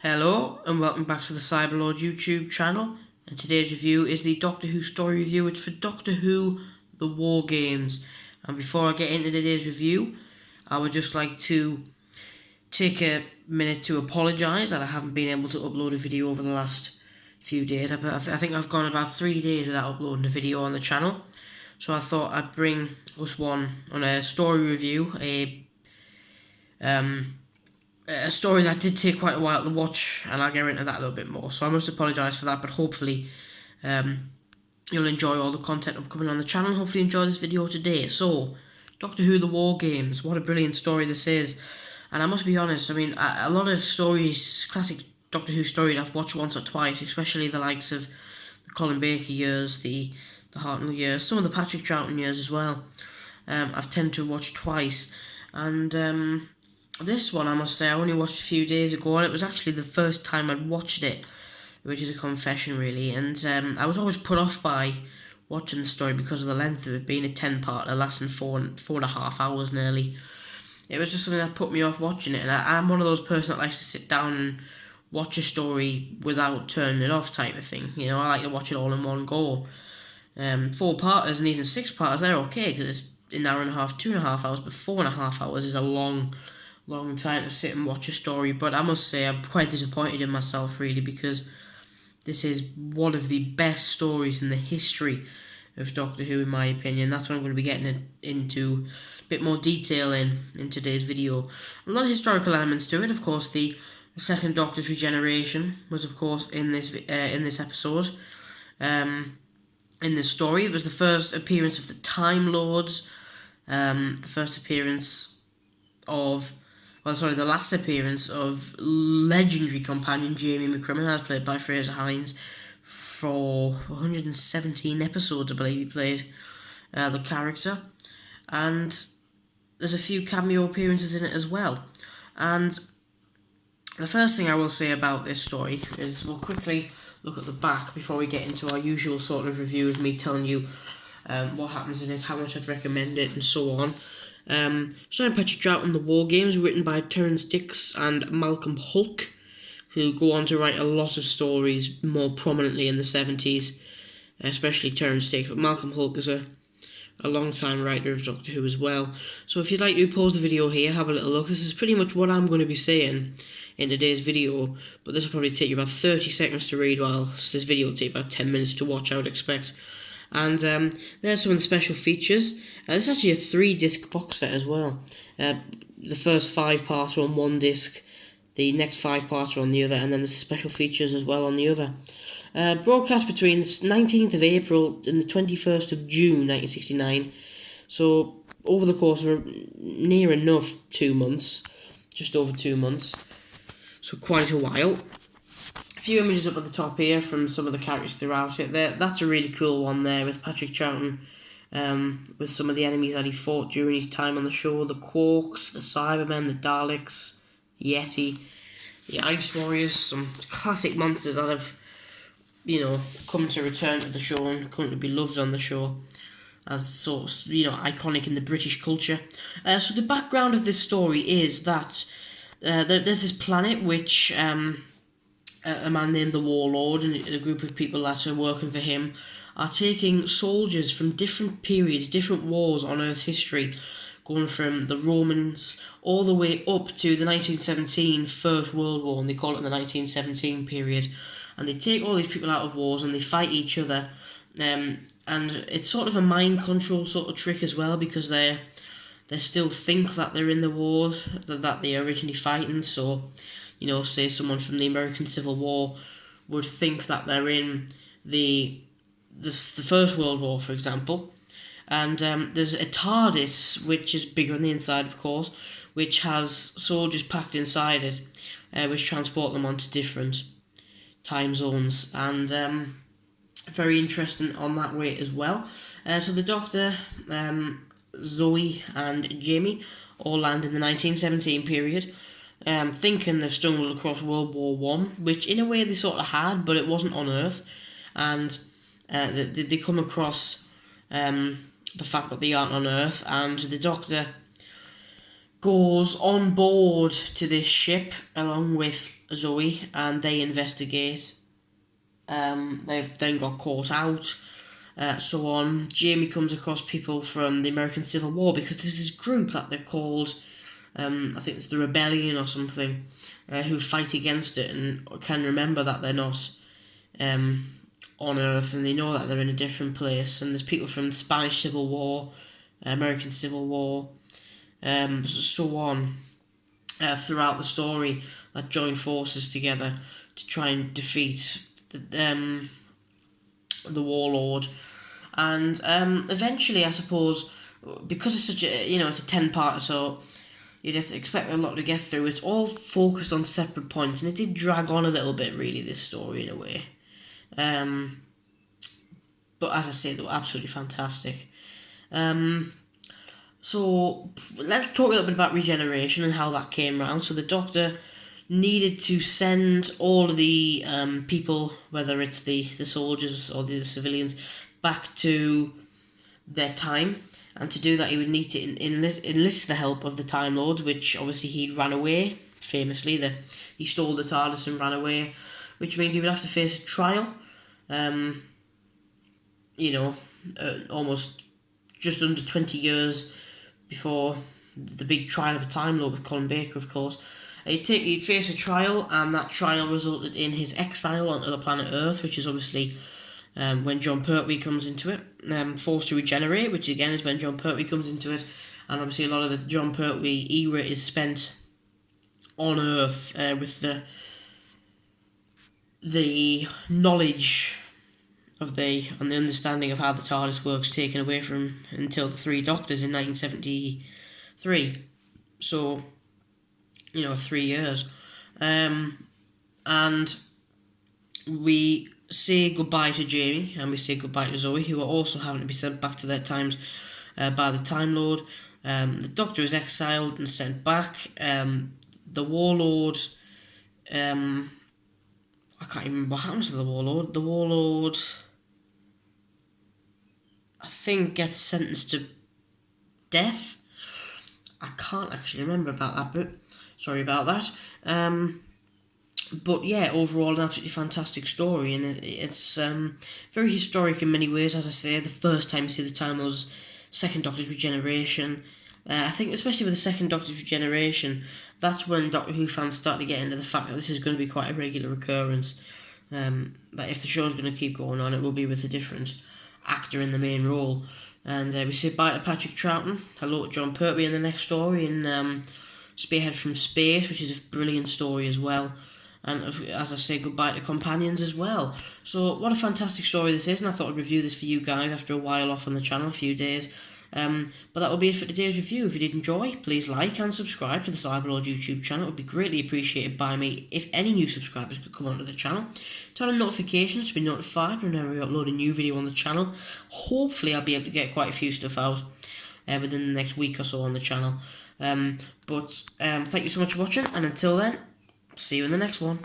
Hello and welcome back to the Cyberlord YouTube channel, and today's review is the Doctor Who story review. It's for Doctor Who The War Games. And before I get into today's review, I would just like to take a minute to apologise that I haven't been able to upload a video over the last few days. I think I've gone about 3 days without uploading a video on the channel, so I thought I'd bring us one on a story review, a story that did take quite a while to watch, and I'll get into that a little bit more. So I must apologise for that, but hopefully you'll enjoy all the content upcoming on the channel. Hopefully enjoy this video today. So, Doctor Who The War Games, what a brilliant story this is. And I must be honest, I mean, a lot of stories, classic Doctor Who stories I've watched once or twice, especially the likes of the Colin Baker years, the Hartnell years, some of the Patrick Troughton years as well. I've tended to watch twice, and this one, I must say, I only watched a few days ago, and it was actually the first time I'd watched it, which is a confession, really. And I was always put off by watching the story because of the length of it being a 10-parter lasting four and a half hours nearly. It was just something that put me off watching it, and I'm one of those persons that likes to sit down and watch a story without turning it off type of thing. You know, I like to watch it all in one go. 4-parters and even 6-parters, they're okay because it's an hour and a half, 2.5 hours, but 4.5 hours is a long time to sit and watch a story. But I must say I'm quite disappointed in myself, really, because this is one of the best stories in the history of Doctor Who, in my opinion. That's what I'm going to be getting into a bit more detail in today's video. A lot of historical elements to it. Of course, the second Doctor's regeneration was, of course, in this episode. In this story, it was the first appearance of the Time Lords, the first appearance of the last appearance of legendary companion Jamie McCrimmon, as played by Frazer Hines, for 117 episodes, I believe he played the character. And there's a few cameo appearances in it as well. And the first thing I will say about this story is we'll quickly look at the back before we get into our usual sort of review of me telling you what happens in it, how much I'd recommend it, and so on. Starring Patrick Troughton, The War Games, written by Terence Dicks and Malcolm Hulke, who go on to write a lot of stories more prominently in the 70s, especially Terence Dicks, but Malcolm Hulke is a long-time writer of Doctor Who as well. So if you'd like to pause the video here, have a little look. This is pretty much what I'm going to be saying in today's video, but this will probably take you about 30 seconds to read, while this video will take about 10 minutes to watch, I would expect. And there's some of the special features. It's actually a 3-disc box set as well. The first 5 parts are on one disc, the next 5 parts are on the other, and then there's special features as well on the other. Broadcast between the 19th of April and the 21st of June 1969. So over the course of near enough 2 months, just over 2 months. So quite a while. A few images up at the top here from some of the characters throughout it. That's a really cool one there with Patrick Troughton, with some of the enemies that he fought during his time on the show. The Quarks, the Cybermen, the Daleks, the Yeti, the Ice Warriors, some classic monsters that have, come to return to the show and come to be loved on the show as sort of, iconic in the British culture. So the background of this story is that there's this planet which a man named the Warlord and a group of people that are working for him are taking soldiers from different periods, different wars on Earth's history, going from the Romans all the way up to the 1917 First World War, and they call it the 1917 period. And they take all these people out of wars and they fight each other. And it's sort of a mind control sort of trick as well, because they still think that they're in the war that they are originally fighting. So, say someone from the American Civil War would think that they're in the First World War, for example. And there's a TARDIS, which is bigger on the inside, of course, which has soldiers packed inside it, which transport them onto different time zones. And very interesting on that way as well. So the Doctor, Zoe and Jamie all land in the 1917 period, thinking they've stumbled across World War One, which in a way they sort of had, but it wasn't on Earth. And they come across the fact that they aren't on Earth, and the Doctor goes on board to this ship along with Zoe, and they investigate. They've then got caught out, so on. Jamie comes across people from the American Civil War, because there's this group that they're called, I think it's the Rebellion or something, who fight against it and can remember that they're not on Earth, and they know that they're in a different place. And there's people from the Spanish Civil War, American Civil War, so on, throughout the story, that join forces together to try and defeat the warlord. And eventually, I suppose, because it's such a, it's a 10-parter, so you'd have to expect a lot to get through. It's all focused on separate points, and it did drag on a little bit, really, this story, in a way. But as I say, they were absolutely fantastic. So let's talk a little bit about regeneration and how that came around. So the Doctor needed to send all of the people, whether it's the soldiers or the civilians, back to their time. And to do that, he would need to enlist the help of the Time Lords, which obviously he ran away, famously. He stole the TARDIS and ran away, which means he would have to face a trial. Almost just under 20 years before the big trial of a Time Lord with Colin Baker, of course. He'd face a trial, and that trial resulted in his exile onto the planet Earth, which is obviously when John Pertwee comes into it. Forced to regenerate, which again is when John Pertwee comes into it. And obviously a lot of the John Pertwee era is spent on Earth with the knowledge and the understanding of how the TARDIS works taken away from until the Three Doctors in 1973. So, 3 years. And we say goodbye to Jamie, and we say goodbye to Zoe, who are also having to be sent back to their times by the Time Lord. The Doctor is exiled and sent back. The Warlord, I can't even remember what happens to the Warlord. The Warlord, I think, gets sentenced to death. I can't actually remember about that bit. Sorry about that. But yeah, overall an absolutely fantastic story, and it's very historic in many ways. As I say, the first time you see the Time Lord's second Doctor's regeneration, I think especially with the second Doctor's regeneration, that's when Doctor Who fans start to get into the fact that this is going to be quite a regular occurrence. That if the show's going to keep going on, it will be with a different actor in the main role. And we say bye to Patrick Troughton, hello to John Pertwee in the next story, in Spearhead from Space, which is a brilliant story as well. And as I say, goodbye to Companions as well. So what a fantastic story this is, and I thought I'd review this for you guys after a while off on the channel, a few days. But that will be it for today's review. If you did enjoy, please like and subscribe to the Cyberlord YouTube channel. It would be greatly appreciated by me if any new subscribers could come onto the channel. Turn on notifications to be notified whenever we upload a new video on the channel. Hopefully I'll be able to get quite a few stuff out within the next week or so on the channel. Thank you so much for watching, and until then, see you in the next one.